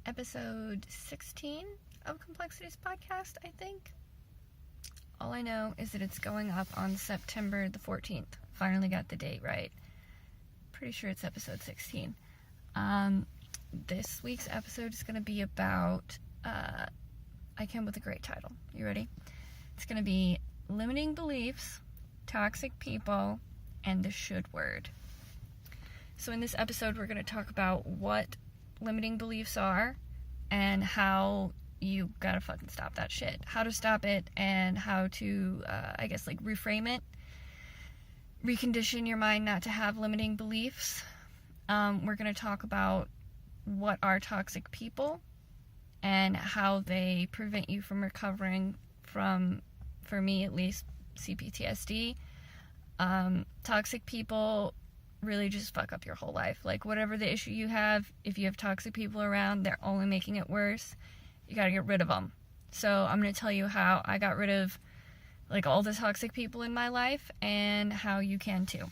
episode 16 of Complexities Podcast, I think. All I know is that it's going up on September the 14th. Finally got the date right. Pretty sure it's episode 16. This week's episode is going to be about, I came with a great title. You ready? It's going to be Limiting Beliefs, Toxic People, and the Should Word. So in this episode, we're going to talk about what limiting beliefs are and how you gotta fucking stop that shit. How to stop it and how to, reframe it. Recondition your mind not to have limiting beliefs. We're going to talk about what are toxic people and how they prevent you from recovering from, for me at least, CPTSD. Toxic people really just fuck up your whole life. Like, whatever the issue you have, if you have toxic people around, they're only making it worse. You gotta get rid of them. So I'm gonna tell you how I got rid of, all the toxic people in my life, and how you can too.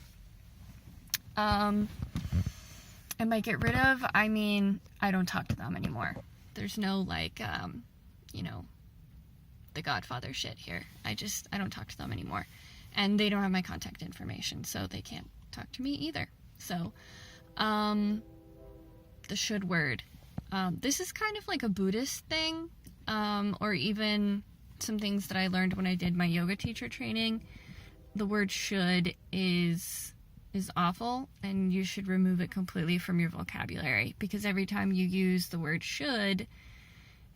And by get rid of, I mean, I don't talk to them anymore. There's no, the Godfather shit here. I don't talk to them anymore. And they don't have my contact information, so they can't talk to me either. So, the should word. This is kind of like a Buddhist thing, or even some things that I learned when I did my yoga teacher training. The word should is awful, and you should remove it completely from your vocabulary, because every time you use the word should,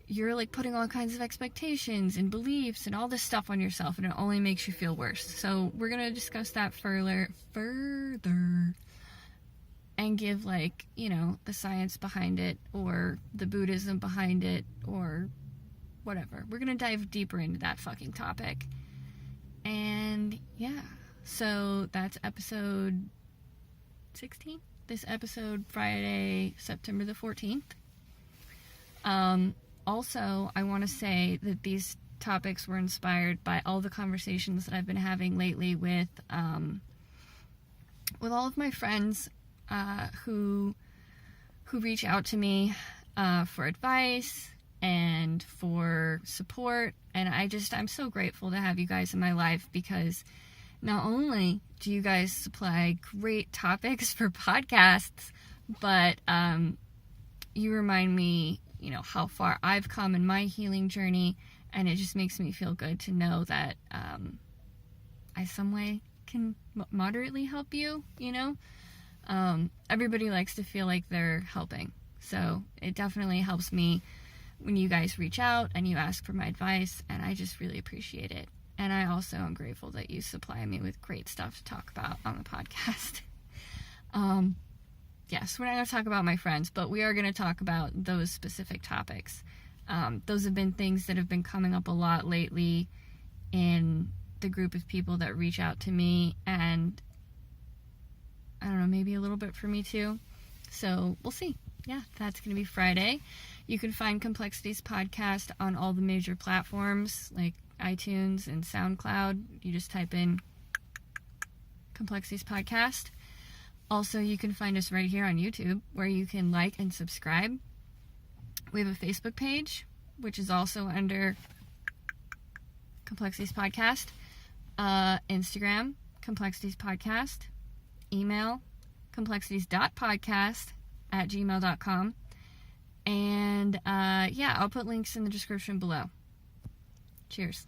you're putting all kinds of expectations and beliefs and all this stuff on yourself, and it only makes you feel worse. So we're going to discuss that further and give the science behind it, or the Buddhism behind it, or whatever. We're going to dive deeper into that fucking topic. And yeah, so that's episode 16. This episode, Friday, September the 14th. Also, I want to say that these topics were inspired by all the conversations that I've been having lately with all of my friends who reach out to me for advice and for support. And I'm so grateful to have you guys in my life, because not only do you guys supply great topics for podcasts, but you remind me how far I've come in my healing journey, and it just makes me feel good to know that I some way can moderately help you, Everybody likes to feel like they're helping, so it definitely helps me when you guys reach out and you ask for my advice, and I just really appreciate it. And I also am grateful that you supply me with great stuff to talk about on the podcast. Yes, we're not going to talk about my friends, but we are going to talk about those specific topics. Those have been things that have been coming up a lot lately in the group of people that reach out to me, and I don't know, maybe a little bit for me too. So we'll see. Yeah, that's going to be Friday. You can find Complexities Podcast on all the major platforms like iTunes and SoundCloud. You just type in Complexities Podcast. Also, you can find us right here on YouTube, where you can like and subscribe. We have a Facebook page, which is also under Complexities Podcast. Instagram, Complexities Podcast. Email, complexities.podcast@gmail.com. And, I'll put links in the description below. Cheers.